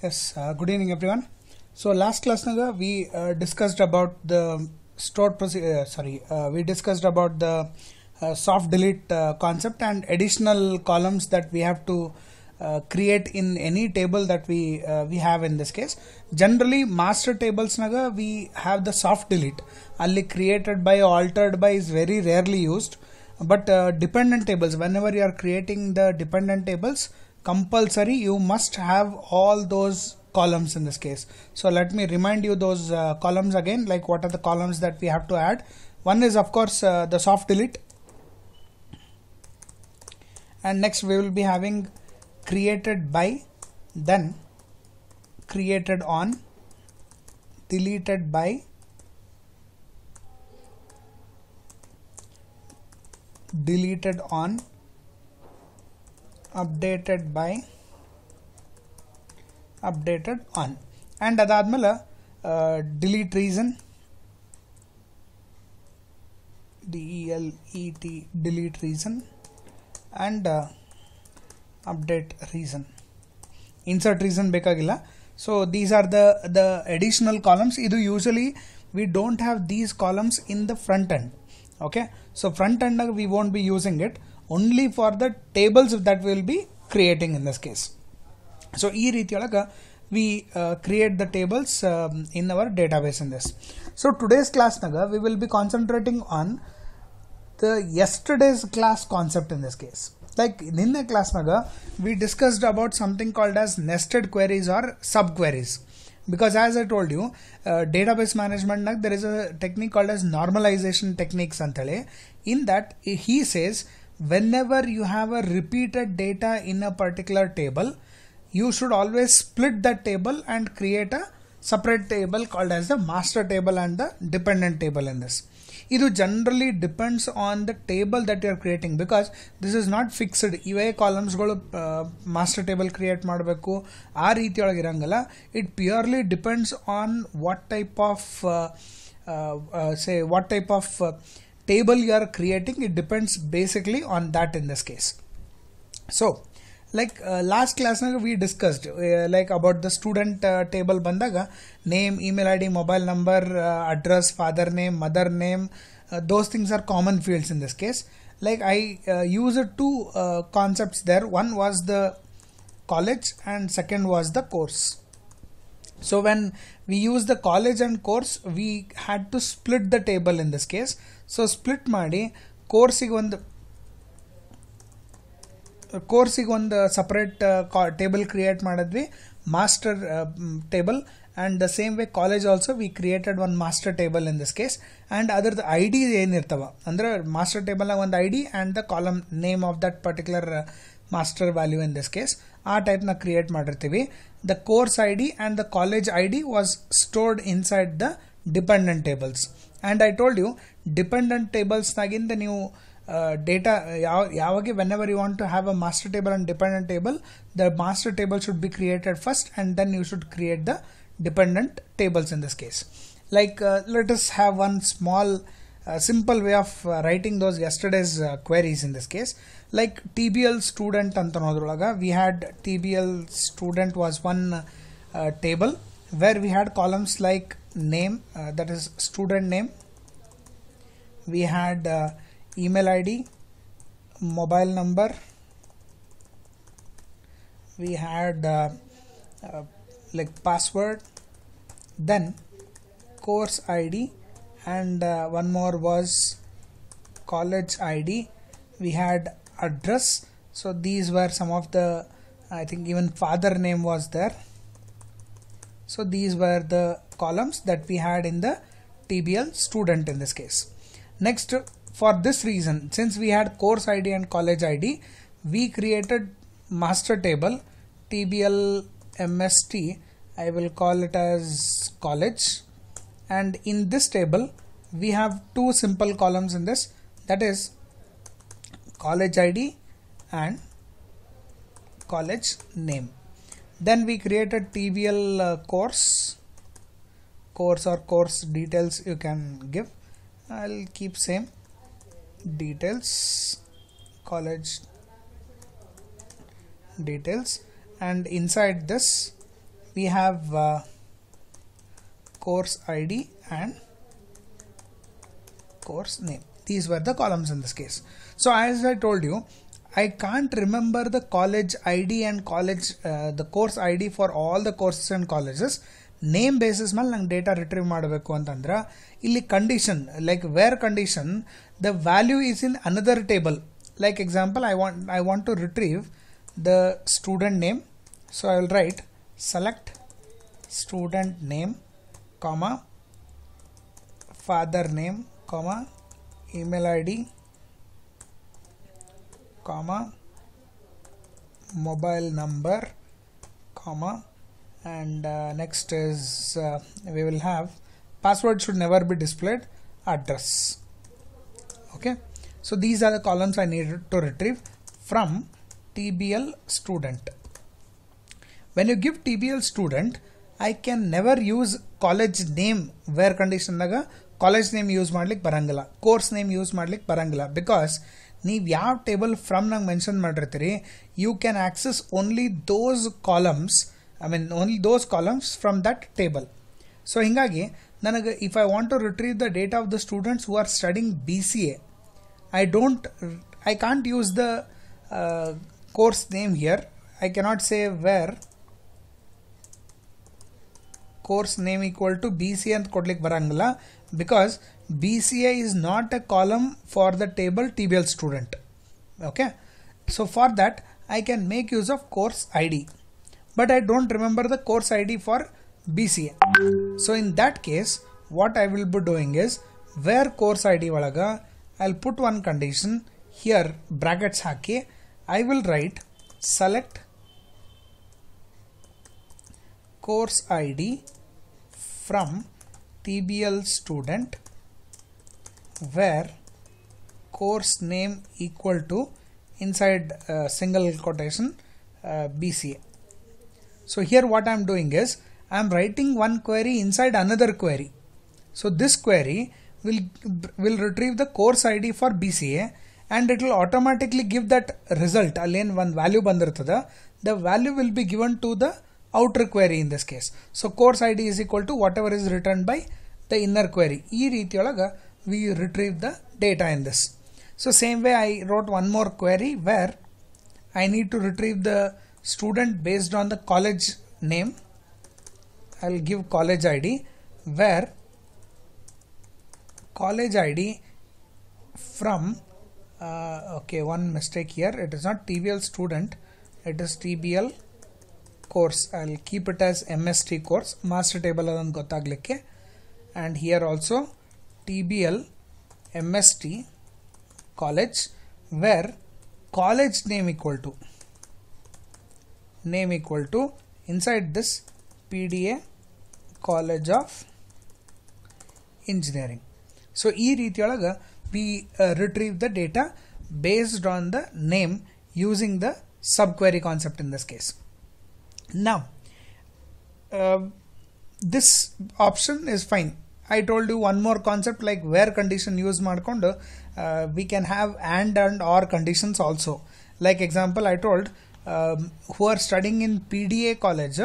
Yes, good evening everyone. So last class naga we discussed about the stored we discussed about the soft delete concept and additional columns that we have to create in any table that we have in this case. Generally master tables naga we have the soft delete. Alli created by altered by is very rarely used, but dependent tables, whenever you are creating the dependent tables, compulsory you must have all those columns in this case. So let me remind you those columns again, like what are the columns that we have to add. One is of course the soft delete, and next we will be having created by, then created on, deleted by, deleted on, updated by, updated on, and adadmela delete reason, DELET, delete reason, and update reason. Insert reason bekagilla. So these are the additional columns. Idu usually we don't have these columns in the front end. Okay, so front end we won't be using it, only for the tables that we will be creating in this case. So ee reetiyolaga we create the tables in our database in this. So today's class naga we will be concentrating on the yesterday's class concept in this case. Like in the class naga we discussed about something called as nested queries or subqueries, because as I told you, database management nag there is a technique called as normalization techniques antale. In that he says whenever you have a repeated data in a particular table, you should always split that table and create a separate table called as the master table and the dependent table in this. It generally depends on the table that you are creating, because this is not fixed. Ive columns master table create ಮಾಡಬೇಕು ಆ ರೀತಿಯೊಳಗೆ ಇರಂಗಲ್ಲ. It purely depends on what type of table you are creating. It depends basically on that in this case. So like last class we discussed like about the student table bandaga name, email id, mobile number, address, father name, mother name, those things are common fields in this case. Like I used two concepts there. One was the college and second was the course. So when we use the college and course, we had to split the table in this case. So split ಮಾಡಿ ಕೋರ್ಸಿಗೆ ಒಂದು separate table create ಮಾಡಿದ್ವಿ, master table, and the same way college also we created one master table in this case. And ಅದರದ್ದು ID ಏನಿರ್ತಾವ ಅಂದ್ರೆ master table ನಾಗ ಒಂದು ID and the column name of that particular master value in this case ಆ type ನ create ಮಾಡಿರ್ತೀವಿ. The course ID and the college ID was stored inside the dependent tables. And I told you dependent tables ನಾಗಿಂದ ನೀವು data yavage whenever you want to have a master table and dependent table, the master table should be created first and then you should create the dependent tables in this case. Like let us have one small simple way of writing those yesterday's queries in this case. Like TBL student anta nodrolaga we had TBL student was one table where we had columns like name, that is student name, we had email ID, mobile number, we had like password, then course ID, and one more was college ID. We had address. So these were some of the, I think even father name was there. So these were the columns that we had in the TBL student in this case. Next, for this reason, since we had course ID and college ID, we created master table TBL MST. I will call it as college, and in this table we have two simple columns in this, that is college ID and college name. Then we created TBL course or course details you can give. I'll keep same details, college details, and inside this we have course ID and course name. These were the columns in this case. So as I told you, I can't remember the college ID and the course ID for all the courses and colleges. Name basis mal nang data retrieve ಮಾಡಬೇಕು ಅಂತಂದ್ರೆ ಇಲ್ಲಿ condition, like where condition, the value is in another table. Like example, I want to retrieve the student name, so I will write select student name, comma, father name, comma, email ID, comma, mobile number, comma, and next is we will have password should never be displayed, address. Okay, so these are the columns I needed to retrieve from TBL student. When you give TBL student, I can never use college name where condition naga college name use ಮಾಡ್ಲಿಕ್ಕೆ ಬರಂಗಿಲ್ಲ, course name use ಮಾಡ್ಲಿಕ್ಕೆ ಬರಂಗಿಲ್ಲ, because ನೀವು ಯಾವ table from ನಂಗೆ mention ಮಾಡಿರ್ತೀರಿ, you can access only those columns, only those columns from that table. So ಹಿಂಗಾಗಿ ನನಗೆ if I want to retrieve the data of the students who are studying BCA, I can't use the course name here. I cannot say where course name equal to BCA ಅಂತ ಕೊಡ್ಲಿಕ್ಕೆ ಬರಂಗಿಲ್ಲ, because BCA is not a column for the table TBL student. Okay, so for that I can make use of course ID, but I don't remember the course ID for BCA. So in that case, what I will be doing is, where course ID valaga I'll put one condition here, brackets haki, I will write select course ID from TBL student where course name equal to inside single quotation BCA. So here what I am doing is I am writing one query inside another query. So this query will retrieve the course ID for BCA and it will automatically give that result. Again one value bandirtada, the value will be given to the outer query in this case. So course ID is equal to whatever is returned by the inner query. Ee reetiyolaga we retrieve the data in this. So same way I wrote one more query where I need to retrieve the student based on the college name. I'll give college ID, where college ID from okay, one mistake here, it is not TBL student, it is TBL course. I'll keep it as MST course, master table adan gottaglikke, and here also TBL MST college, where college name equal to inside this PDA College of Engineering. So ee reetiyolaga we retrieve the data based on the name using the subquery concept in this case. Now this option is fine. I told you one more concept, like where condition use ಮಾಡ್ಕೊಂಡು we can have and or conditions also. Like example, I told who are studying in PDA college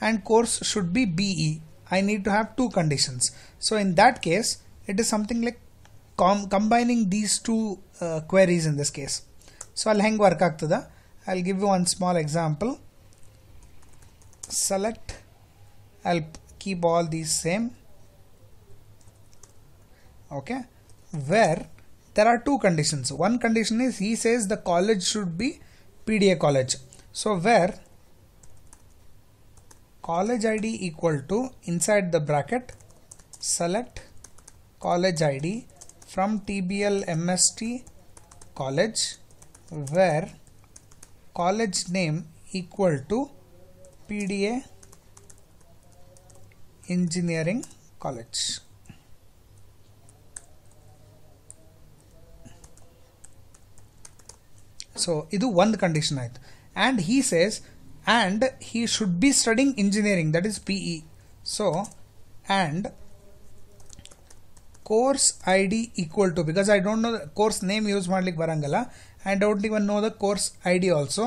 and course should be BE. I need to have two conditions. So in that case, it is something like combining these two queries in this case. So I'll hang work ಆಗ್ತದ. I'll give you one small example. Select, I'll keep all these same. Okay, where there are two conditions. One condition is he says the college should be PDA college. So where college ID equal to inside the bracket select college ID from TBL MST college where college name equal to PDA Engineering College. So idu one condition ಆಯ್ತು. And he says and he should be studying engineering, that is PE. So and course ID equal to, because I don't know the course name use ಮಾಡ್ಲಿಕ್ಕೆ ಬರಂಗಲ್ಲ, I don't even know the course ID also.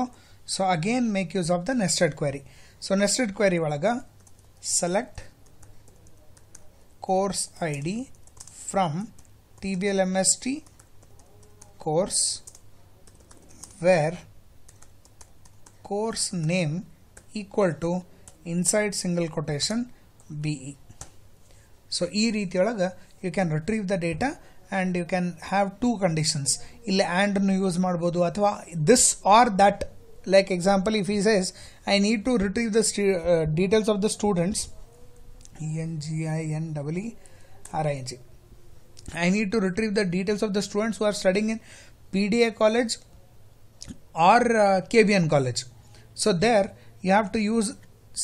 So again make use of the nested query. So nested query ಒಳಗ select course ID from TBLMST course where course name equal to inside single quotation BE. So ಈ ರೀತಿಯೊಳಗ you can retrieve the data and you can have two conditions. ಇಲ್ಲಿ and nu use ಮಾಡಬಹುದು ಅಥವಾ this or that. Like example, if he says I need to retrieve the details of the students, ENGINEERING, I need to retrieve the details of the students who are studying in PDA college or KBN college. So there you have to use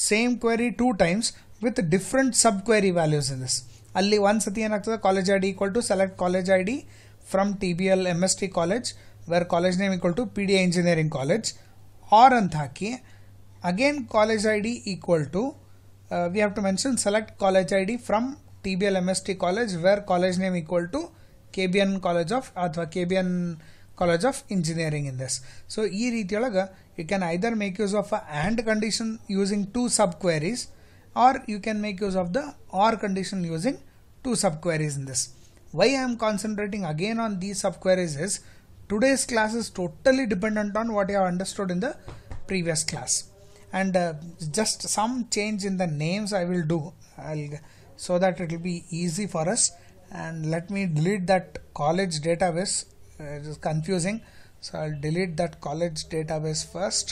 same query two times with different subquery values in this. ಅಲ್ಲಿ ಒಂದು ಸತಿ ಏನಾಗ್ತದೆ college ID equal to select college ID from TBL MST college where college name equal to PDA engineering college, or ಅಂತ ಹಾಕಿ again college ID equal to we have to mention select college ID from TBL MST college where college name equal to KBN college of ಅಥವಾ KBN college of engineering in this. So ಈ ರೀತಿಯೊಳಗ you can either make use of a AND condition using two subqueries, or you can make use of the OR condition using two subqueries in this. Why I am concentrating again on these subqueries is today's class is totally dependent on what you have understood in the previous class, and just some change in the names I will do so that it will be easy for us. And let me delete that college database. It is confusing, so I'll delete that college database first.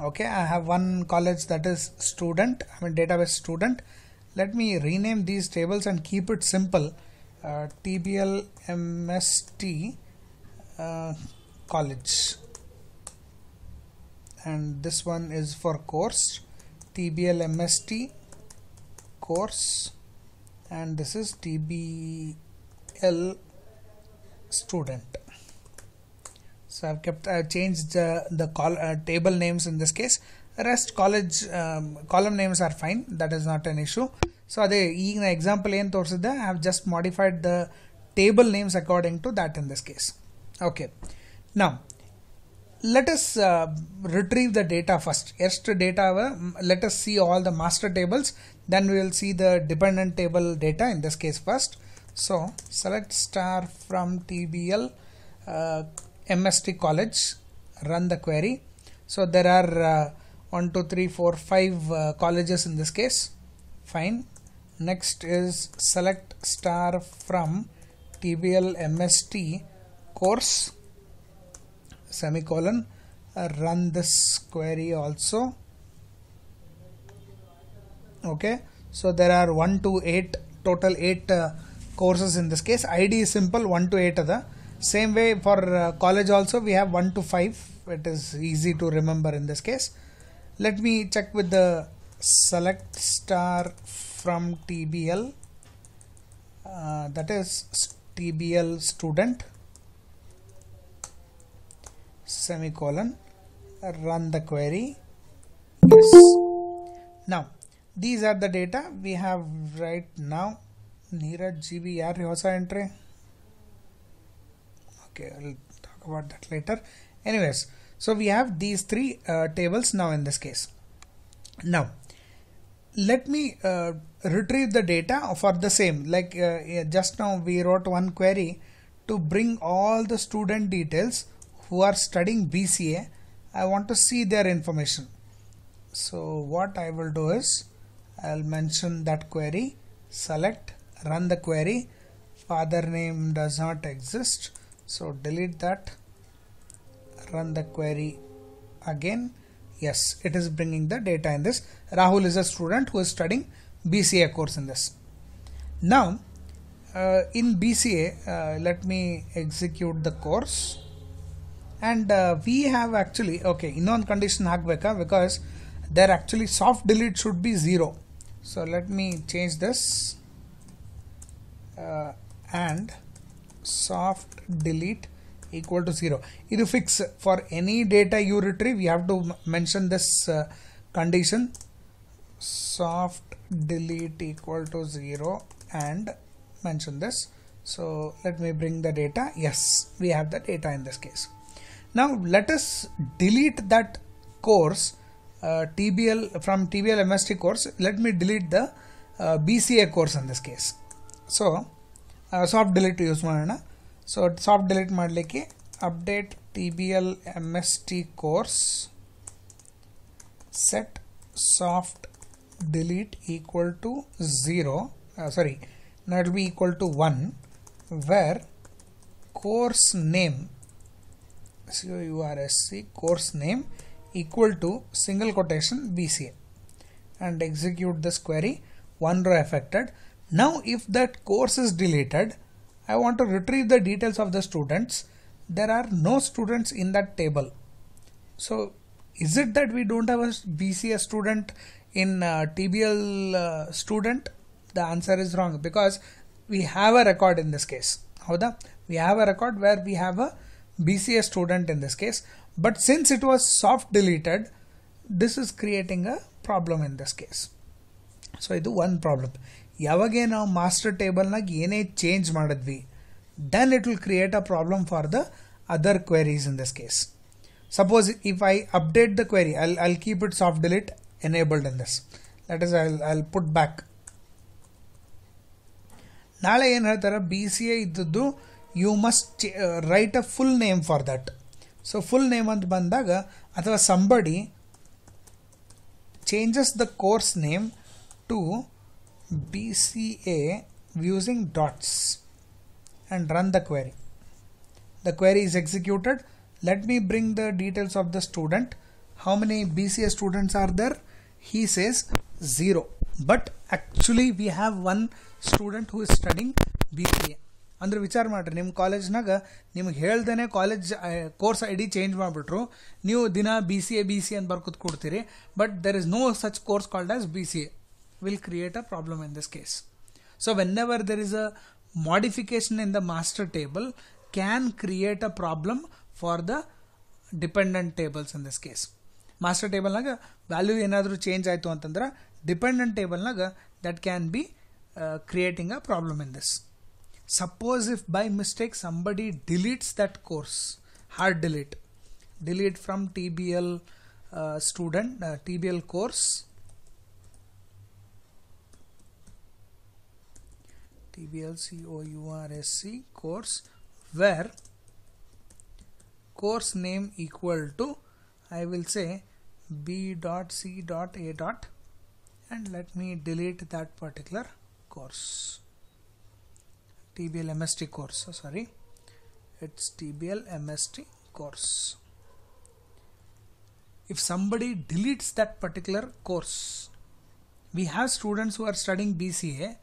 Okay, I have one college that is student, database student. Let me rename these tables and keep it simple. TBL MST college, and this one is for course TBL MST course, and this is TBL student. So I've changed the table names in this case. Rest college column names are fine, that is not an issue. So ಅದೇ ಈಗ example ಏನು ತೋರಿಸಿದ್ದೆ, I have just modified the table names according to that in this case. Okay, now let us retrieve the data first. ಎಷ್ಟು data let us see all the master tables, then we will see the dependent table data in this case first. So select star from TBL MST college, run the query. So there are 1 2 3 4 5 colleges in this case. Fine. Next is select star from TBL MST course semicolon, run this query also. Okay, so there are 1 to 8 total 8 courses in this case. ID is simple, 1 to 8 other. Same way for college also we have 1 to 5. It is easy to remember in this case. Let me check with the select star from TBL, that is TBL student semicolon, run the query. Yes. Now these are the data we have right now. Neeraj GB yaar hosa entry. Okay, I'll talk about that later. Anyways, so we have these three tables now in this case. Now let me retrieve the data for the same, like just now we wrote one query to bring all the student details who are studying BCA. I want to see their information. So what I will do is I'll mention that query, select, run the query. Father name does not exist, so delete that, run the query again. Yes, it is bringing the data in this. Rahul is a student who is studying BCA course in this. Now in BCA let me execute the course, and we have actually, okay, ಇನ್ನೊಂದು condition ಹಾಕಬೇಕಾ, because there actually soft delete should be 0. So let me change this and soft delete equal to 0. Idu fix for any data you retrieve, you have to mention this condition, soft delete equal to 0, and mention this. So let me bring the data. Yes, we have the data in this case. Now let us delete that course TBL from TBL MST course, let me delete the BCA course in this case. So soft delete use ಮಾಡೋಣ. So soft delete ಮಾಡಲಿಕ್ಕೆ update TBL MST course set soft delete equal to 0, sorry, now it will be equal to 1, where course name course name equal to single quotation BCA, and execute this query. One row affected. Now if that course is deleted, I want to retrieve the details of the students. There are no students in that table. So is it that we don't have a BCA student in TBL student? The answer is wrong, because we have a record in this case. Howda? We have a record where we have a BCA student in this case, but since it was soft deleted, this is creating a problem in this case. So ಇದು one problem. ಯಾವಾಗ ನಾವು master ಟೇಬಲ್ನಾಗ ಏನೇ change ಮಾಡಿದ್ವಿ, then it will create a problem for the other queries in this case. Suppose if I update the query, I'll keep it soft delete enabled in this. That is, I'll put back. ನಾಳೆ ಏನು ಹೇಳ್ತಾರೆ, BCA ಇದ್ದದ್ದು you must write a full name for that. So full name ಅಂತ ಬಂದಾಗ, ಅಥವಾ somebody changes the course name to BCA using dots and run the query. The query is executed. Let me bring the details of the student. How many BCA students are there? He says 0, but actually we have one student who is studying BCA. ಅಂದ್ರೆ ವಿಚಾರ ಮಾಡ್ರಿ, ನಿಮ್ಮ ಕಾಲೇಜ್ನಾಗ ನಿಮ್ಗೆ ಹೇಳ್ದೇನೆ college course I D change ಮಾಡಿಬಿಟ್ರು, ನೀವು ದಿನ BCA ಅಂತ ಬರ್ಕೂತ್ ಕೊಡ್ತೀರಿ, but there is no such course called as BCA. Will create a problem in this case. So whenever there is a modification in the master table, can create a problem for the dependent tables in this case. Master table naga value enadru change aitu antandra, dependent table naga that can be creating a problem in this. Suppose if by mistake somebody deletes that course, hard delete from TBL student, TBL course, TBL course, where course name equal to, I will say B.C.A. and let me delete that particular course. TBL MST course, sorry, it's TBL MST course. If somebody deletes that particular course, we have students who are studying BCA.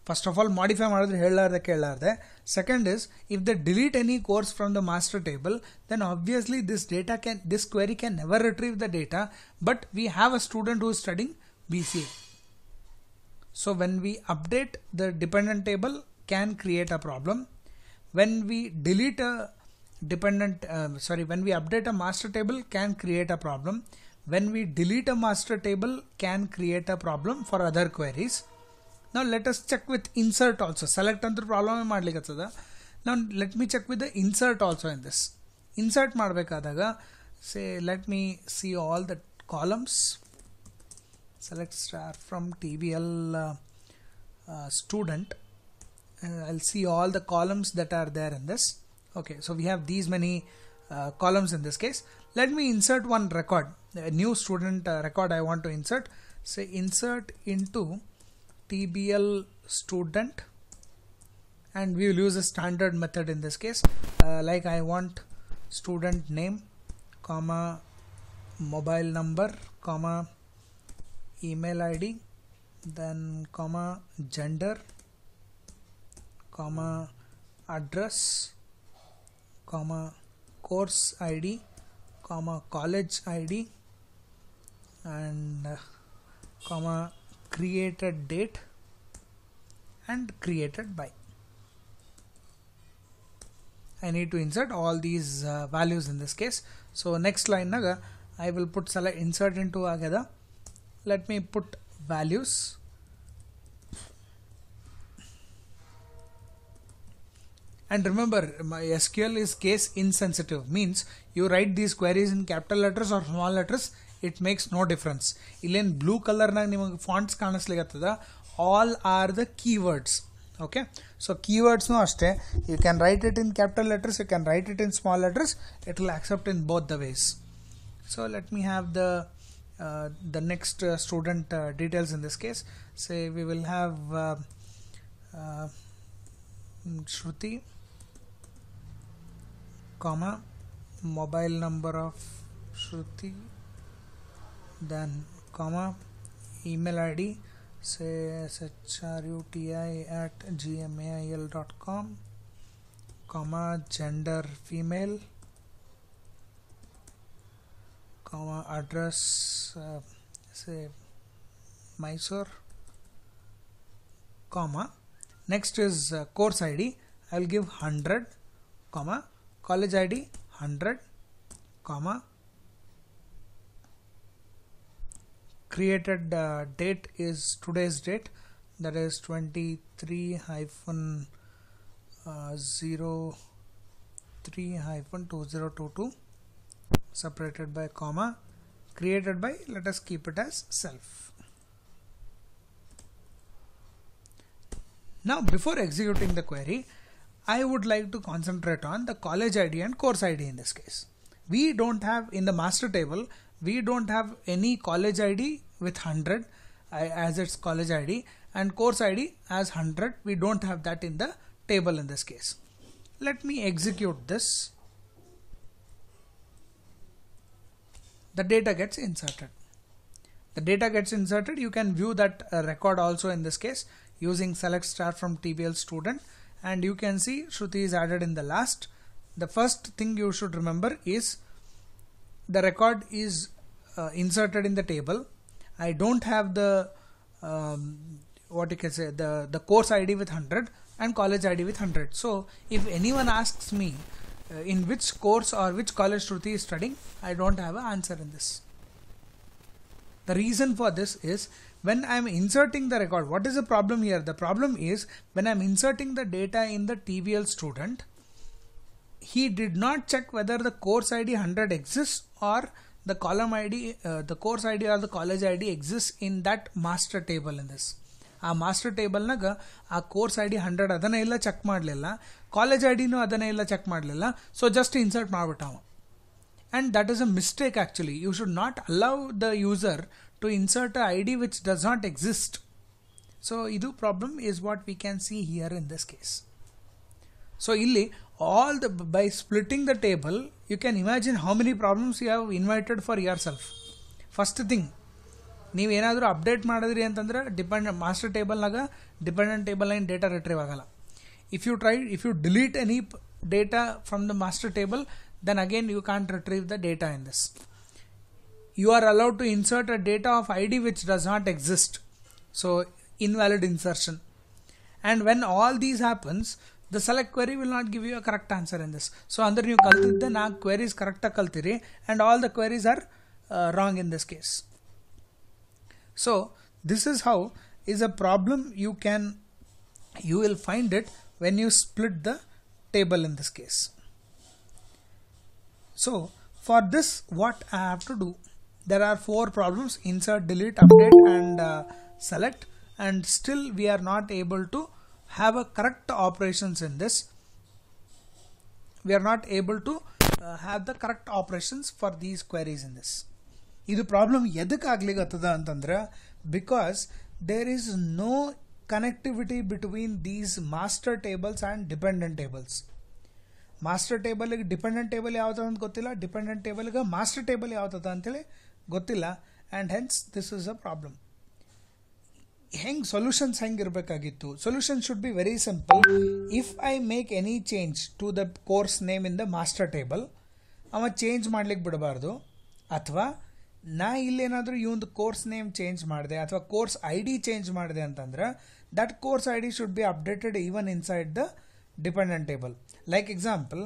First of all, modify ಮಾಡಿದ್ರೆ ಹೇಳಲಾರ್ದೆ ಕೇಳಲಾರ್ದೆ. Second is, if they delete any course from the master table, then obviously this query can never retrieve the data, but we have a student who is studying BCA. So when we update the dependent table, can create a problem. When we delete a when we update a master table, can create a problem. When we delete a master table, can create a problem for other queries. Now let us check with insert also. Select another problem ಮಾಡ್ಲಿಕ್ಕತ್ತದ. Now let me check with the insert also in this. Insert ಮಾಡಬೇಕಾದಾಗ, say let me see all the columns. Select star from TBL student. I'll see all the columns that are there in this. Okay, so we have these many columns in this case. Let me insert one record, a new student record I want to insert. Say insert into TBL student, and we will use a standard method in this case, like I want student name, comma mobile number, comma email ID, then comma gender, comma address, comma course ID, comma college ID, and comma created date and created by. I need to insert all these values in this case. So next line naga I will put select insert into agada. Let me put values. And remember, my SQL is case insensitive, means you write these queries in capital letters or small letters, it makes no difference. Illen blue color nag nimage fonts ಕಾಣಿಸ್ಲಿಕತ್ತದ, all are the keywords. Okay, so keywords no ashte, you can write it in capital letters, you can write it in small letters, it will accept in both the ways. So let me have the next student details in this case. Say we will have Shruti, comma, mobile number of Shruti, then comma, email ID, say shruti@gmail.com, comma, gender female, comma, address say Mysore, comma, next is course ID, I will give 100, comma, college ID 100, comma, created date is today's date, that is 23-03-2022, separated by comma, created by, let us keep it as self. Now before executing the query, I would like to concentrate on the college ID and course ID in this case. We don't have, in the master table, we don't have any college ID with 100 as its college ID, and course ID as 100. We don't have that in the table in this case. Let me execute this. The data gets inserted. The data gets inserted. You can view that record also in this case using select star from TBL student, and you can see Shruti is added in the last. The first thing you should remember is the record is inserted in the table. I don't have the what you can say, the course ID with 100 and college ID with 100. So if anyone asks me in which course or which college Shruti is studying, I don't have an answer in this. The reason for this is, when I am inserting the record, what is the problem here? The problem is, when I am inserting the data in the TBL student, he did not check whether the course ID 100 exists or the column ID, the course ID or the college ID exists in that master table in this. ಆ master ಟೇಬಲ್ನಾಗ ಆ course ID 100 ಅದನ್ನೇ ಇಲ್ಲ check ಮಾಡಲಿಲ್ಲ, college ಐಡಿನೂ ಅದನ್ನೇ ಇಲ್ಲ check ಮಾಡಲಿಲ್ಲ, so just insert ಮಾಡಿಬಿಟ್ಟಾವ. And that is a mistake actually. You should not allow the user to insert a ID which does not exist. So idu problem is what we can see here in this case. So illi by splitting the table, you can imagine how many problems you have invited for yourself. First thing, ನೀವು ಏನಾದರೂ update ಮಾಡಿದ್ರಿ ಅಂತಂದ್ರೆ master ಟೇಬಲ್ನಾಗ dependent table line data retrieve ಆಗಲ್ಲ. If you delete any data from the master table, then again you can't retrieve the data in this. You are allowed to insert a data of ID which does not exist, so invalid insertion. And when all these happens, the select query will not give you a correct answer in this. So under you kaltidde na queries correct kaltiri, and all the queries are wrong in this case. So this is how is a problem you will find it when you split the table in this case. So for this, what I have to do, there are 4 problems: insert, delete, update and select, and still we are not able to have a correct operations in this. We are not able to have the correct operations for these queries in this. This problem edhukku agligattada antandre, because there is no connectivity between these master tables and dependent tables. Master ಟೇಬಲ್ಗೆ dependent table ಯಾವ್ದು ಅಂತ ಗೊತ್ತಿಲ್ಲ, dependent ಟೇಬಲ್ಗೆ master table ಯಾವ್ದು ಅಂತೇಳಿ ಗೊತ್ತಿಲ್ಲ, and hence this is a problem. Solutions ಹೆಂಗಿರಬೇಕಾಗಿತ್ತು? Solution should be very simple. If I make any change to the course name in the master table, ಅವ ಚೇಂಜ್ ಮಾಡ್ಲಿಕ್ಕೆ ಬಿಡಬಾರ್ದು. ಅಥವಾ ನಾ ಇಲ್ಲೇನಾದರೂ ಈ ಒಂದು ಕೋರ್ಸ್ ನೇಮ್ ಚೇಂಜ್ ಮಾಡಿದೆ ಅಥವಾ ಕೋರ್ಸ್ ಐ ಡಿ ಚೇಂಜ್ ಮಾಡಿದೆ ಅಂತಂದ್ರೆ, that course I D should be updated even inside the dependent table. Like example,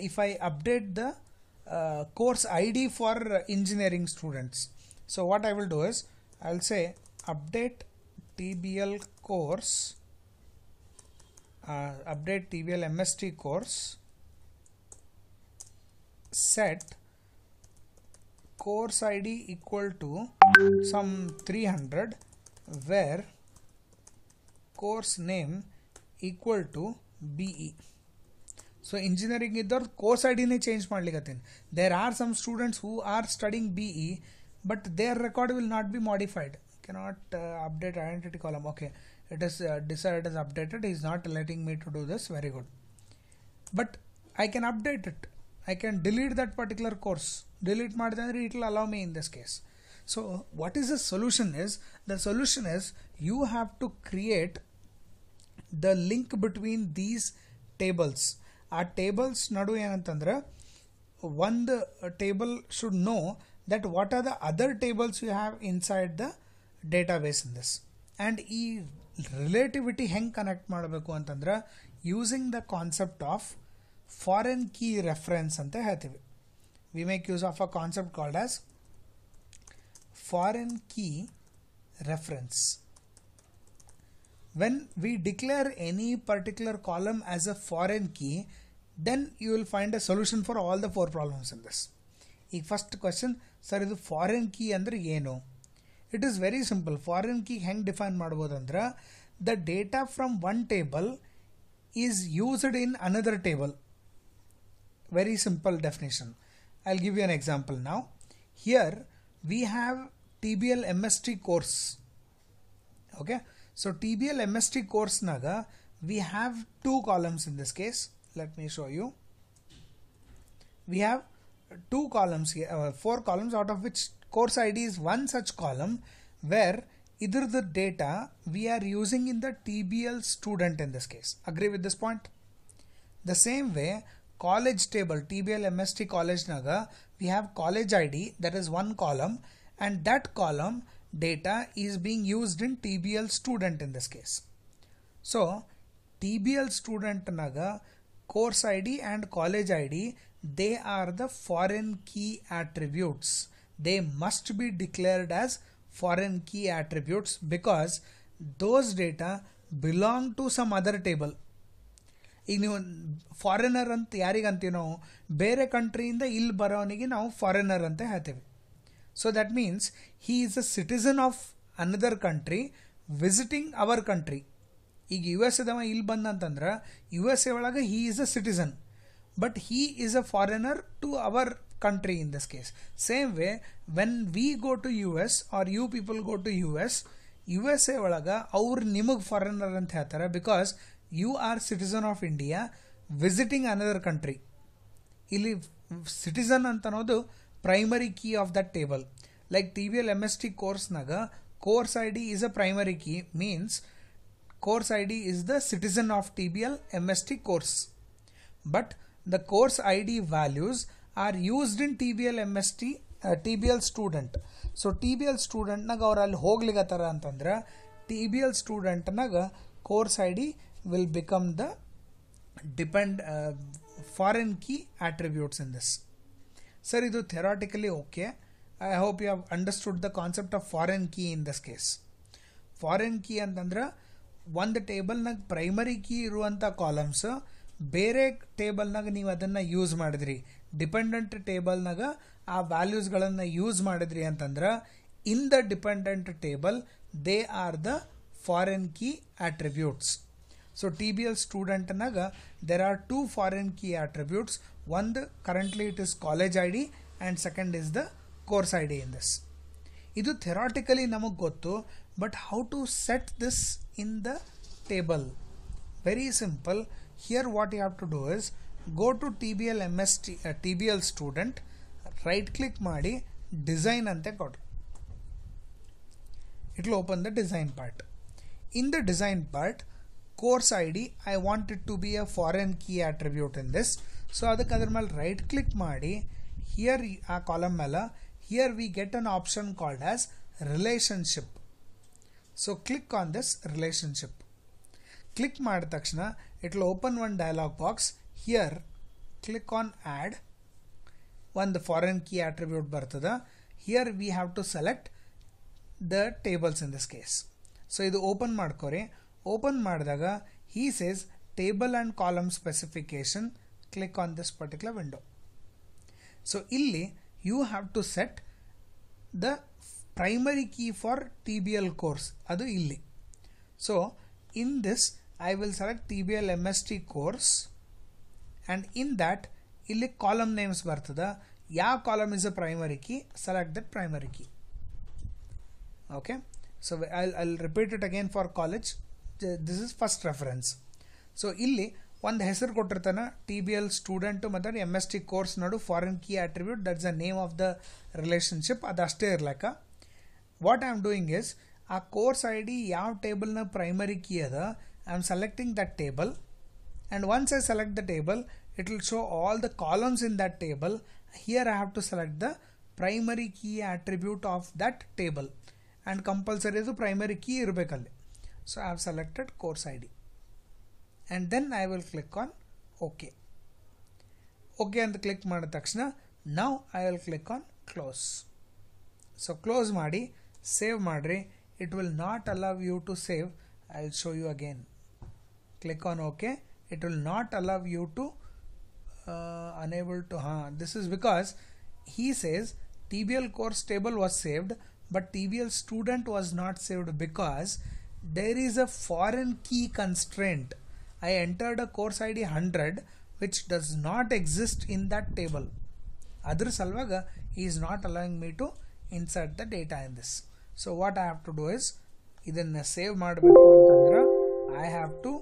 if I update the course ID for engineering students, so what I will do is I will say update TBL course, update TBL MST course, set course ID equal to some 300 where course name equal to BE. So engineering idor course ID ne change ಮಾಡ್ಲಿಕತ್ತೀನಿ. There are some students who are studying BE but their record will not be modified. Cannot update identity column. Okay, it is decided as updated. He is not letting me to do this. Very good. But I can update it. I can delete that particular course. Delete madidandre it will allow me in this case. So what is the solution is? The solution is you have to create the link between these tables. Our tables nadu ಏನಂತಂದ್ರೆ one table should know that what are the other tables you have inside the database in this. And ಈ relativity ಹೆಂಗ್ connect ಮಾಡಬೇಕು ಅಂತಂದ್ರೆ using the concept of foreign key reference ಅಂತ ಹೇಳ್ತೀವಿ. We make use of a concept called as foreign key reference. When we declare any particular column as a foreign key, then you will find a solution for all the 4 problems in this. The first question, sir, idu foreign key andre eno? It is very simple. Foreign key hang define madabodu andra the data from one table is used in another table. Very simple definition. I'll give you an example now. Here we have TBL MST course. Okay, so TBL MST course naga we have 2 columns in this case. Let me show you. We have 2 columns here, 4 columns, out of which course ID is one such column where either the data we are using in the TBL student in this case. Agree with this point? The same way college table TBL MST college naga we have college ID, that is one column, and that column data is being used in TBL student in this case. So TBL student naga course ID and college ID, they are the foreign key attributes. They must be declared as foreign key attributes because those data belong to some other table. ಈಗ ನೀವು foreigner ಅಂತ ಯಾರಿಗೆ ಅಂತೀವಿ ನಾವು, ಬೇರೆ ಕಂಟ್ರಿಯಿಂದ ಇಲ್ಲಿ ಬರೋನಿಗೆ ನಾವು foreigner ಅಂತ ಹೇಳ್ತೀವಿ. So that means he is a citizen of another country visiting our country. ಈಗ ಯು ಎಸ್ ಎದವ ಇಲ್ಲಿ ಬಂದಂತಂದ್ರೆ ಯು ಎಸ್ ಎ ಒಳಗೆ he is a citizen but he is a foreigner to our country in this case. Same way when we go to US or you people go to USA ಒಳಗ ಅವ್ರು ನಿಮಗೆ foreigner ಅಂತ ಹೇಳ್ತಾರೆ because you are citizen of India visiting another country. ಇಲ್ಲಿ citizen ಅಂತ ಅನ್ನೋದು primary key of that table. Like TBL MST course ನಾಗ course ID is a primary key, means course ID is the citizen of TBL MST course. But the course ID values are used in TBL MST TBL student. So TBL student naga ಅವರು ಅಲ್ಲಿ ಹೋಗ್ಲಿಕತ್ತಾರ ಅಂತಂದ್ರೆ TBL student naga course ID will become the foreign key attributes in this. Sir, idu theoretically okay. I hope you have understood the concept of foreign key in this case. Foreign key ಅಂತಂದ್ರೆ ಒಂದು ಟೇಬಲ್ನಾಗ primary key ಇರುವಂಥ columns ಬೇರೆ ಟೇಬಲ್ನಾಗ ನೀವು ಅದನ್ನು use ಮಾಡಿದ್ರಿ, dependent ಟೇಬಲ್ನಾಗ ಆ ವ್ಯಾಲ್ಯೂಸ್ಗಳನ್ನು use ಮಾಡಿದ್ರಿ ಅಂತಂದ್ರೆ in the dependent table they are the foreign key attributes. So TBL ಸ್ಟೂಡೆಂಟ್ನಾಗ there are 2 foreign key attributes. ಒಂದು currently it is college I D and second is the course I D in this. ಇದು theoretically ನಮಗೆ ಗೊತ್ತು, but how to set this in the table? Very simple. Here what you have to do is go to TBL MST TBL student, right click ಮಾಡಿ design ante ಕೊಡ್ರಿ. It will open the design part. In the design part, course ID I want it to be a foreign key attribute in this. So ಅದಕ್ಕೆ ಅದರ ಮೇಲೆ right click ಮಾಡಿ here ಆ column ಮೇಲೆ here we get an option called as relationship. So click on this relationship. Click ಮಾಡಿದ ತಕ್ಷಣ it will open one dialog box. Here click on add. ಒಂದು foreign key attribute ಬರ್ತದೆ. Here we have to select the tables in this case. So ಇದು open ಮಾಡ್ಕೊರಿ. Open ಮಾಡಿದಾಗ he says table and column specification. Click on this particular window. So ಇಲ್ಲಿ you have to set the primary key for TBL course adu illi. So in this I will select TBL MST course, and in that illi column names bartada. Ya column is a primary key, select that primary key. Okay, so I'll repeat it again for college. This is first reference. So illi ಒಂದು ಹೆಸರು ಕೊಟ್ಟಿರ್ತಾನೆ, TBL student ಮತ್ತು MST course ನೋಡು foreign key attribute, that's the name of the relationship, ಅದು ಅಷ್ಟೇ ಇರ್ಲಕ್ಕ. What I am doing is ಆ course I D ಯಾವ ಟೇಬಲ್ನ ಪ್ರೈಮರಿ ಕೀ ಅದ, I am selecting that table, and once I select the table it will show all the columns in that table. Here I have to select the primary key attribute of that table, and compulsory is primary key irbekalli. So I have selected course ID, and then I will click on OK. OK and click ಮಾಡಿದ ತಕ್ಷಣ now I will click on close. So close ಮಾಡಿ save ಮಾಡ್ರಿ. It will not allow you to save. I will show you again. Click on OK. It will not allow you to unable to this is because he says TBL course table was saved but TBL student was not saved because there is a foreign key constraint. I entered a course ID 100 which does not exist in that table. Adr salvaga he is not allowing me to insert the data in this. So what I have to do is idanna save ಮಾಡಬೇಕು ಅಂತಂದ್ರೆ I have to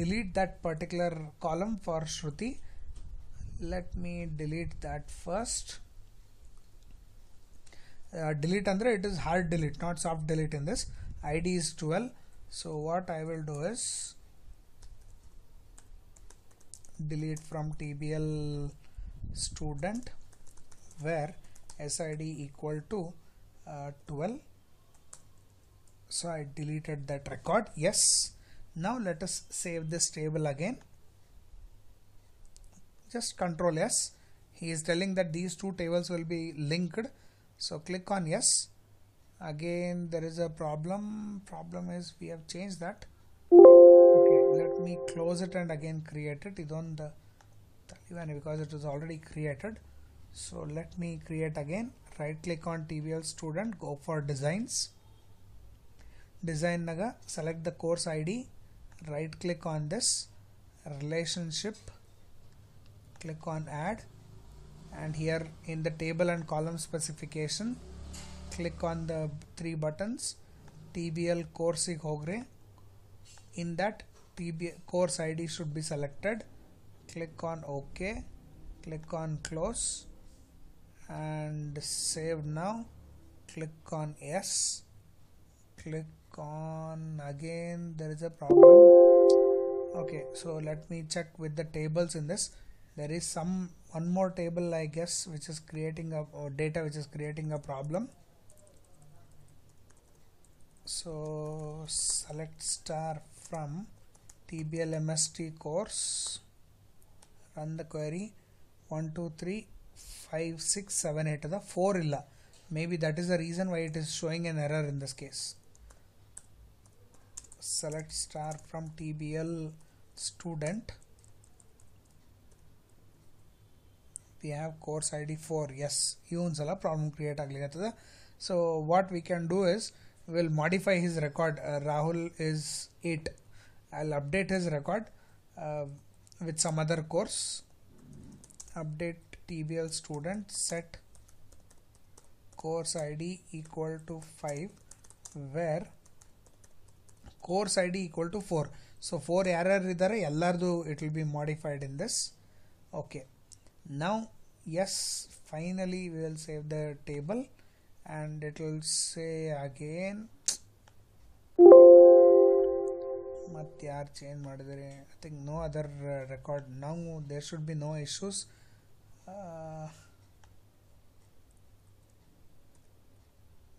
delete that particular column for Shruti. Let me delete that first. Delete andre it is hard delete, not soft delete in this. ID is 12. So what I will do is delete from TBL student where SID equal to 12. So I deleted that record. Yes. Now let us save this table again. Just Control S. He is telling that these two tables will be linked. So click on yes. Again there is a problem. Problem is we have changed that. Okay, let me close it and again create it. Idon the Taliban because it was already created. So let me create again. Right click on TBL student. Go for designs. Design naga select the course ID. Right click on this relationship, click on add, and here in the table and column specification click on the three buttons. TBL course ಗೆ ಹೋಗ್ರಿ. In that TBL course ID should be selected. Click on OK, click on close and save now. Click on yes, click on again. There is a problem. Okay, so let me check with the tables in this. There is one more table I guess which is creating a data which is creating a problem. So select star from TBL MST course, run the query. 1 2 3 5 6 7 8 the 4 illa. Maybe that is the reason why it is showing an error in this case. Select star from TBL student. We have course ID 4. Yes, ಇವೊಂದ್ಸಲ problem create ಆಗ್ಲಿಕತ್ತದ. So what we can do is we'll modify his record. Rahul is 8. I'll update his record with some other course. Update TBL student, set course ID equal to 5 where course ID equal to 4. So 4 error idare ellardu it will be modified in this. Okay, now yes, finally we will save the table and it will say again matte yaar change madidare. I think no other record. Now there should be no issues.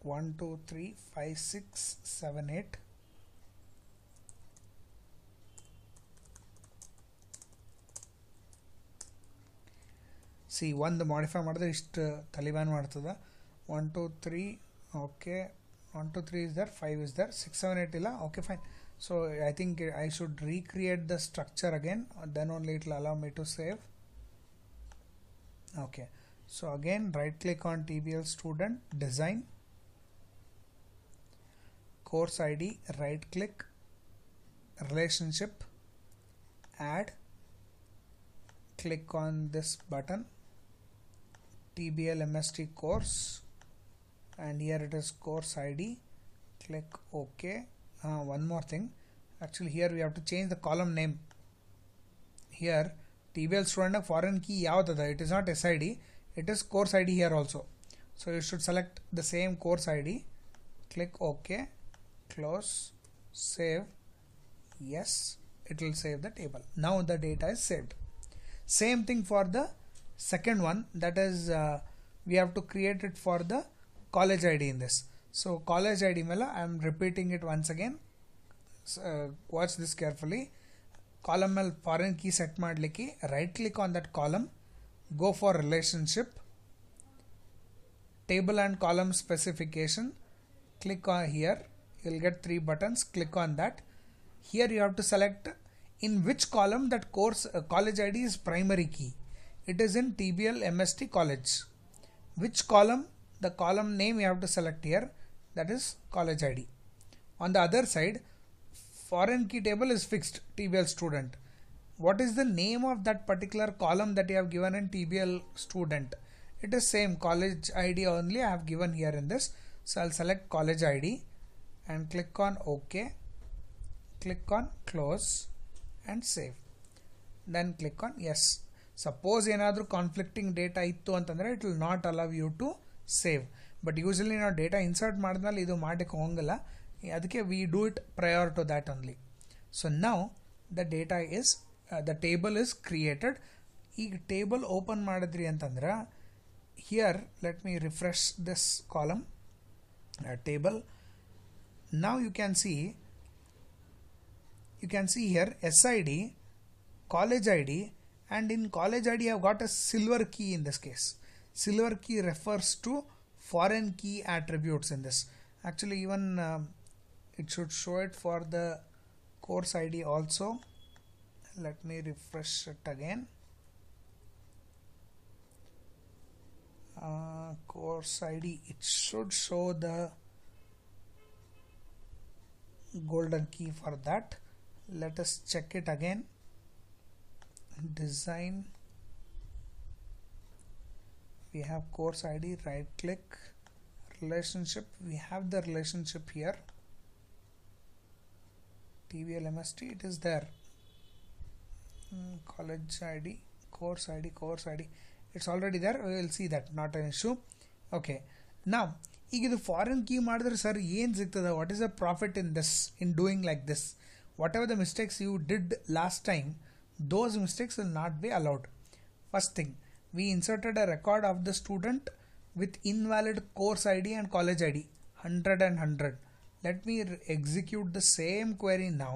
1 2 3 5 6 7 8. See, ಒಂದು modify ಮಾಡಿದ್ರೆ ಇಷ್ಟು ತಲಿಬಾನ್ ಮಾಡ್ತದ. 1 2 3 okay, 1 2 3 is there, 5 is there, 6 7 8 ಇಲ್ಲ. Okay, fine. So I think I should recreate the structure again, then only it will allow me to save. Okay, So again, right click on TBL student, design, course ID, right click, relationship, add, click on this button, TBL MST course, and here it is course ID, click OK. One more thing, actually here we have to change the column name. Here TBL student foreign key yavutada, it is not SID, it is course ID here also. So you should select the same course ID, click OK, close, save, yes, it will save the table. Now the data is saved. Same thing for the second one, that is we have to create it for the college ID in this. So college ID mela I am repeating it once again. Watch this carefully. Column mel foreign key set madliki, right click on that column, go for relationship, table and column specification, click on here, you will get 3 buttons, click on that. Here you have to select in which column that course college ID is primary key. It is in TBL MST college. Which column? The column name you have to select here, that is college ID. On the other side, foreign key table is fixed, TBL student. What is the name of that particular column that you have given in TBL student? It is same college ID only I have given here in this. So I'll select college ID and click on OK, click on close and save. Then click on yes. Suppose another conflicting data ittu antandre it will not allow you to save. But usually now data insert madmale idu ಮಾಡಕ್ಕೆ ಹೋಗಲ್ಲ, ಅದಕ್ಕೆ we do it prior to that only. So now the data is the table is created. ಈಗ table open ಮಾಡಿದ್ರಿ ಅಂತಂದ್ರೆ here let me refresh this column table. Now you can see here SID, college ID, and in college ID I have got a silver key in this case. Silver key refers to foreign key attributes in this. Actually even it should show it for the course ID also. Let me refresh it again. Course ID, it should show the golden key for that. Let us check it again. Design, we have course ID, right click, relationship, we have the relationship here, TBL MST, it is there. College ID, course ID, it's already there, we will see that, not an issue. Okay, now ಈಗ ಇದು foreign key ಮಾಡಿದ್ರೆ sir ಏನು ಸಿಗ್ತದೆ, what is the profit in this, in doing like this? Whatever the mistakes you did last time, those mistakes will not be allowed. First thing, we inserted a record of the student with invalid course ID and college ID 100 and 100. Let me execute the same query now.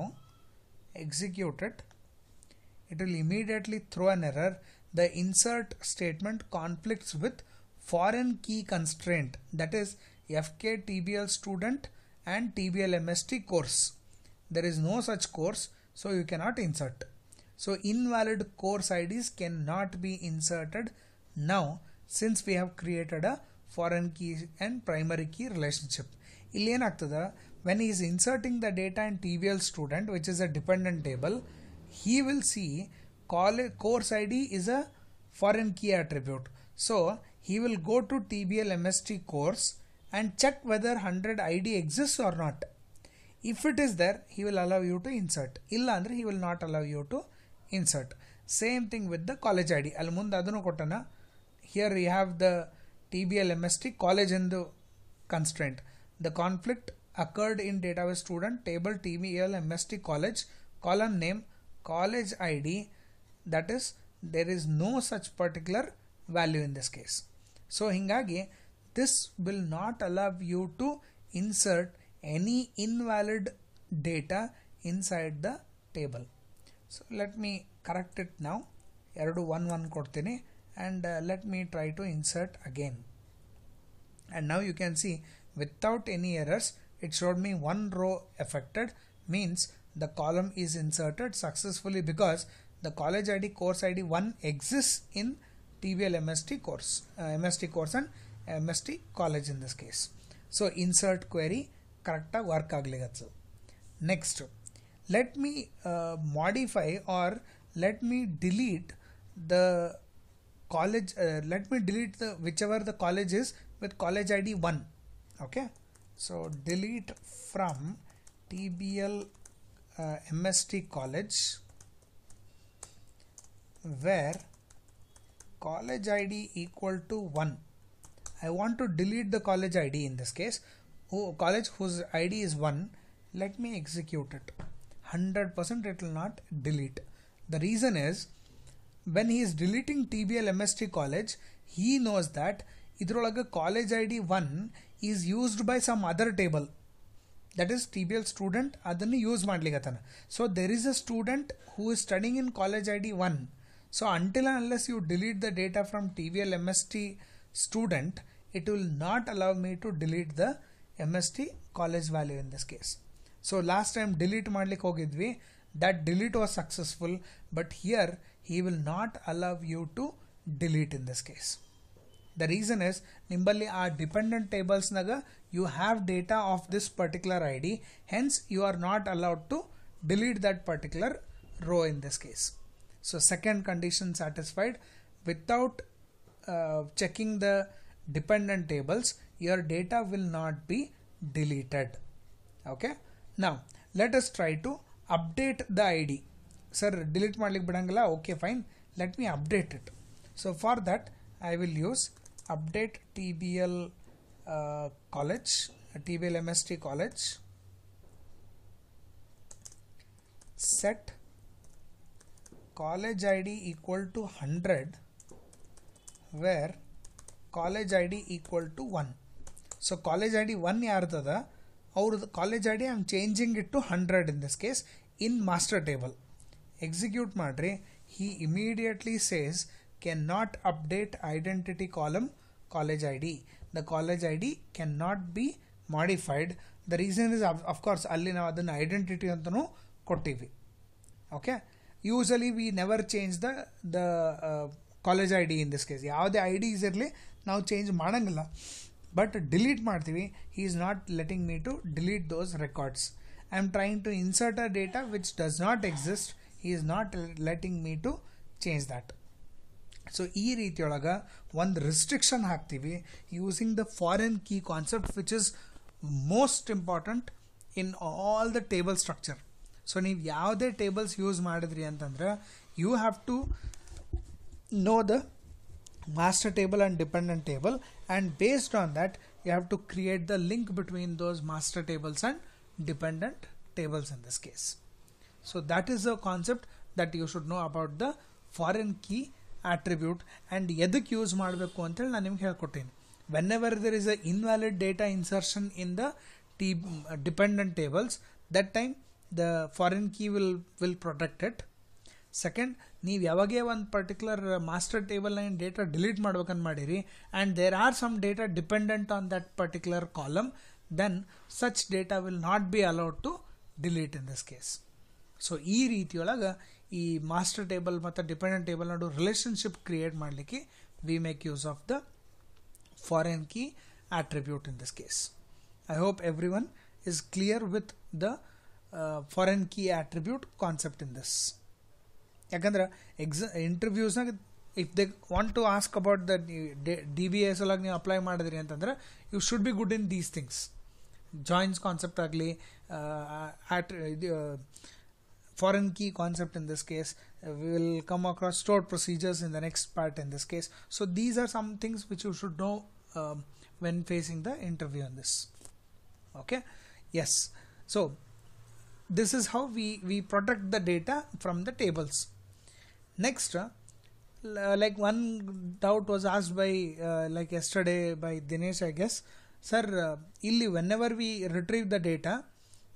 Execute it. It will immediately throw an error. The insert statement conflicts with foreign key constraint, that is FK TBL student and TBL MST course. There is no such course, so you cannot insert. So invalid course IDs cannot be inserted now since we have created a foreign key and primary key relationship. Illi enaagtada, when he is inserting the data in TBL student, which is a dependent table, he will see course ID is a foreign key attribute. So he will go to TBL MST course and check whether 100 ID exists or not. If it is there, he will allow you to insert. Illa andre he will not allow you to insert. Same thing with the college ID. Al munde adunu kottana. Here we have the TBL MST college in the constraint. The conflict occurred in database student table TBL MST college, column name, college ID, that is there is no such particular value in this case. So hingagi this will not allow you to insert any invalid data inside the table. So let me correct it now. 2 1 1 ಕೊಡ್ತೀನಿ and let me try to insert again. And now you can see without any errors it showed me one row affected, means the column is inserted successfully because the college ID course ID 1 exists in TBL MST course, MST course and MST college in this case. So insert query correct work agligatu. Next, let me modify or let me delete the college, let me delete the whichever the college is with college ID 1. Okay, so delete from TBL MST college where college ID equal to 1. I want to delete the college ID in this case. College whose ID is 1. Let me execute it. 100% it will not delete. The reason is when he is deleting TBL MST college, he knows that idrolaga college ID 1 is used by some other table. That is TBL student adannu use madligatana. So there is a student who is studying in college ID 1. So until and unless you delete the data from TBL MST student, it will not allow me to delete the MST college value in this case. So last time delete madlik hogidvi, that delete was successful, but here he will not allow you to delete in this case. The reason is nimballi our dependent tables naga you have data of this particular ID, hence you are not allowed to delete that particular row in this case. So second condition satisfied. Without checking the dependent tables, your data will not be deleted. Okay, now let us try to update the ID. Sir, delete madlik bidangala. Okay, fine, let me update it. So for that I will use update TBL college, TBL MST college, set college ID equal to 100 where college ID equal to 1. So college ID 1 yarada, or the college ID I am changing it to 100 in this case in master table. Execute madre, he immediately says cannot update identity column college ID. The college ID cannot be modified. The reason is of course alli now adanna identity antanu kottivi. Okay, usually we never change the college ID in this case. Yavade ID is irli now change madangilla, but delete ಮಾಡ್ತೀವಿ. He is not letting me to delete those records. I am trying to insert a data which does not exist. He is not letting me to change that. So ಈ ರೀತಿಯೊಳಗ ಒಂದು restriction ಹಾಕ್ತೀವಿ using the foreign key concept, which is most important in all the table structure. So ನೀವು ಯಾವುದೇ tables use ಮಾಡಿದ್ರಿ ಅಂತಂದ್ರೆ you have to know the master table and dependent table, and based on that you have to create the link between those master tables and dependent tables in this case. So that is a concept that you should know about the foreign key attribute and ಎದಕ್ಕೆ use ಮಾಡಬೇಕು ಅಂತೇಳಿ ನಾನು ನಿಮ್ಗೆ ಹೇಳ್ಕೊಟ್ಟೇನೆ. Whenever there is a invalid data insertion in the dependent tables, that time the foreign key will protect it. Second, ನೀವು ಯಾವಾಗೇ ಒಂದು particular master table ನ data delete ಮಾಡ್ಬೇಕಂತ ಮಾಡಿರಿ and there are some data dependent on that particular column, then such data will not be allowed to delete in this case. So ಈ ರೀತಿಯೊಳಗ ಈ master table ಮತ್ತು dependent table ನಡು relationship create ಮಾಡಲಿಕ್ಕೆ we make use of the foreign key attribute in this case. I hope everyone is clear with the foreign key attribute concept in this. ಯಾಕಂದ್ರೆ interviews ನಾಗ if they want to ask about the DBS ಒಳಗೆ ನೀವು apply ಮಾಡಿದ್ರಿ ಅಂತಂದ್ರೆ you should be good in these things. Joins concept ಆಗಲಿ foreign key concept in this case, we will come across stored procedures in the next part in this case. So these are some things which you should know when facing the interview on this. Okay, yes, so this is how we protect the data from the tables. Next, like one doubt was asked by like yesterday by Dinesh, I guess. Sir, illi whenever we retrieve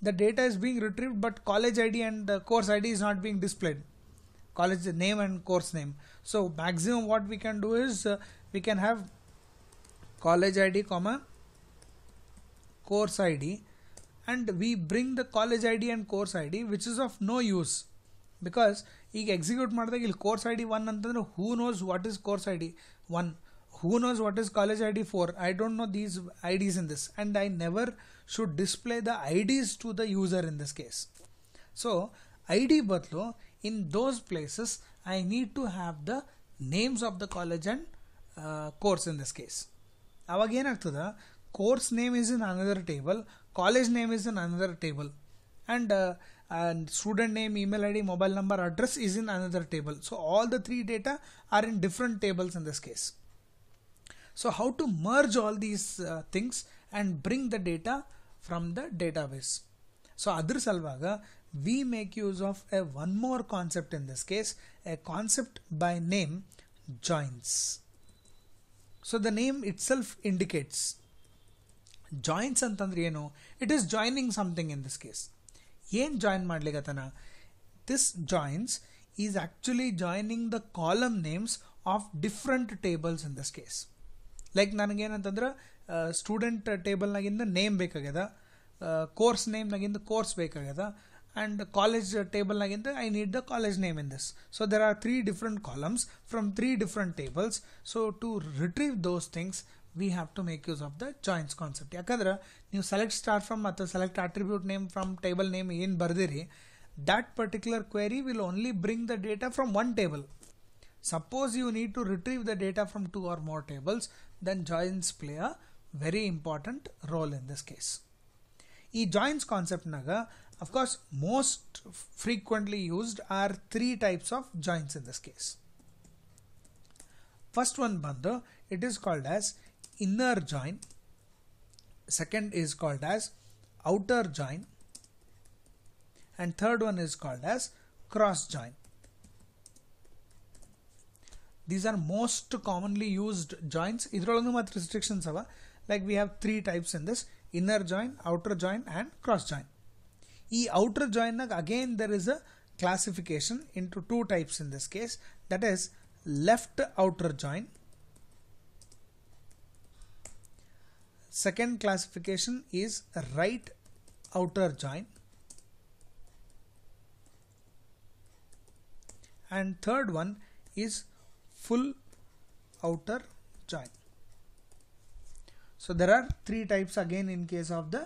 the data is being retrieved, but college ID and the course ID is not being displayed. College name and course name. So maximum what we can do is we can have college ID comma course ID, and we bring the college ID and course ID which is of no use. Because ಈಗ execute ಮಾಡಿದಾಗ ಇಲ್ಲಿ course I D 1 ಅಂತಂದ್ರೆ who knows what is course I D 1, who knows what is college ID 4. I don't know these IDs in this, and I never should display the IDs to the user in this case. So ID badlu in those places I need to have the names of the college and course in this case. Avag enagtada course name is in another table, college name is in another table, and student name, email ID, mobile number, address is in another table. So all the three data are in different tables in this case. So how to merge all these things and bring the data from the database? So adr salvaga we make use of one more concept in this case, a concept by name joins. So the name itself indicates joins antandre eno, it is joining something in this case. Yen join madligatana, this joins is actually joining the column names of different tables in this case. Like ನನಗೇನಂತಂದ್ರೆ student ಟೇಬಲ್ನಾಗಿಂದ name ಬೇಕಾಗ್ಯದ, course ನೇಮ್ನಾಗಿಂದ course ಬೇಕಾಗ್ಯದ, and college ಟೇಬಲ್ನಾಗಿಂದ I need the college name in this. So there are 3 different columns from 3 different tables. So to retrieve those things we have to make use of the joints concept. ಯಾಕಂದ್ರೆ ನೀವು select star from ಮತ್ತು select attribute name from table name ಏನು ಬರ್ದಿರಿ, that particular query will only bring the data from one table. Suppose you need to retrieve the data from 2 or more tables, then joins play a very important role in this case. E joins concept naga, of course, most frequently used are 3 types of joins in this case. First one bando, it is called as inner join. Second is called as outer join, and third one is called as cross join. These are most commonly used joins. Idrolagu mat restrictions ava, like we have 3 types in this: inner join, outer join, and cross join. E outer join nag again there is a classification into 2 types in this case, that is left outer join. Second classification is right outer join, and third one is full outer join. So there are 3 types again in case of the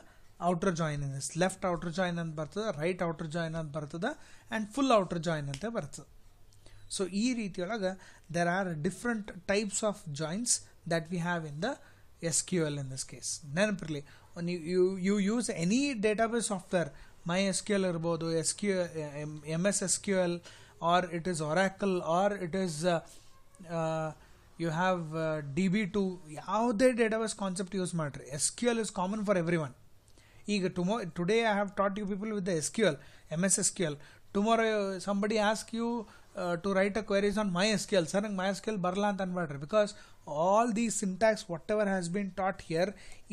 outer join in this: left outer join anta bartada, right outer join anta bartada, and full outer join anta bartada. So ee reetiyolaga there are different types of joins that we have in the SQL in this case. Nenapirli, when you use any database software, MySQL irbodu, SQL, MS SQL, or it is Oracle, or it is you have DB2, ಯಾವುದೇ database concept use ಮಾಡ್ರಿ, SQL is common for everyone. ಈಗ today I have taught you people with the SQL, MS SQL. Tomorrow somebody ask you to write a queries on MySQL. Sir, ನಂಗೆ MySQL ಬರಲ್ಲ ಅಂತ ಅನ್ಬೇಡ್ರಿ, because all these syntax whatever has been taught here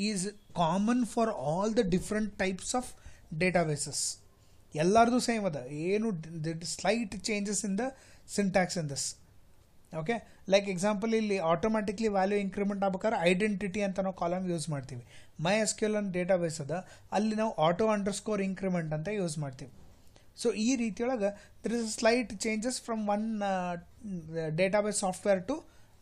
is common for all the different types of databases. ಎಲ್ಲಾರ್ದು same ಅದ, ಏನು slight changes in the syntax in this. Okay, like example ಇಲ್ಲಿ automatically value increment ಆಗ್ಬೇಕಾದ್ರೆ identity ಅಂತ ನಾವು column use ಮಾಡ್ತೀವಿ. MySQL ಒಂದು database ಅದ, ಅಲ್ಲಿ ನಾವು ಆಟೋ ಅಂಡರ್ಸ್ಕೋರ್ ಇನ್ಕ್ರಿಮೆಂಟ್ ಅಂತ ಯೂಸ್ ಮಾಡ್ತೀವಿ. ಸೊ ಈ ರೀತಿಯೊಳಗೆ there is slight changes from one database software to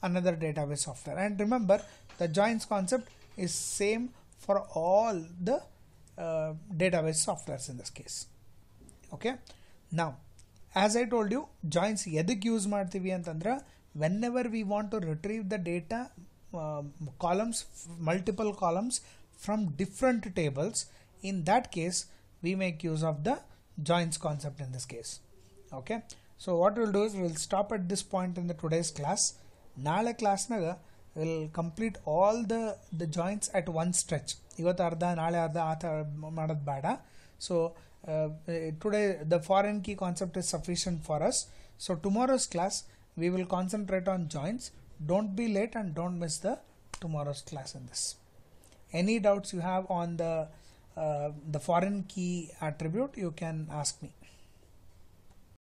another database software. And remember, the joins concept is same for all the database softwares in this case. Okay, now as I told you, joins edik use ಮಾಡ್ತೀವಿ ಅಂತಂದ್ರೆ whenever we want to retrieve the data columns, multiple columns from different tables, in that case we make use of the joins concept in this case. Okay, so what we'll do is we'll stop at this point in the today's class. ನಾಳೆ ಕ್ಲಾಸ್ನಾಗ will complete all the joints at one stretch. ಇವತ್ತು ಅರ್ಧ, ನಾಳೆ ಅರ್ಧ ಆ ಥರ ಮಾಡೋದು ಬೇಡ. So today the foreign key concept is sufficient for us. So tomorrow's class we will concentrate on joints. Don't be late and don't miss the tomorrow's class in this. Any doubts you have on the foreign key attribute, you can ask me.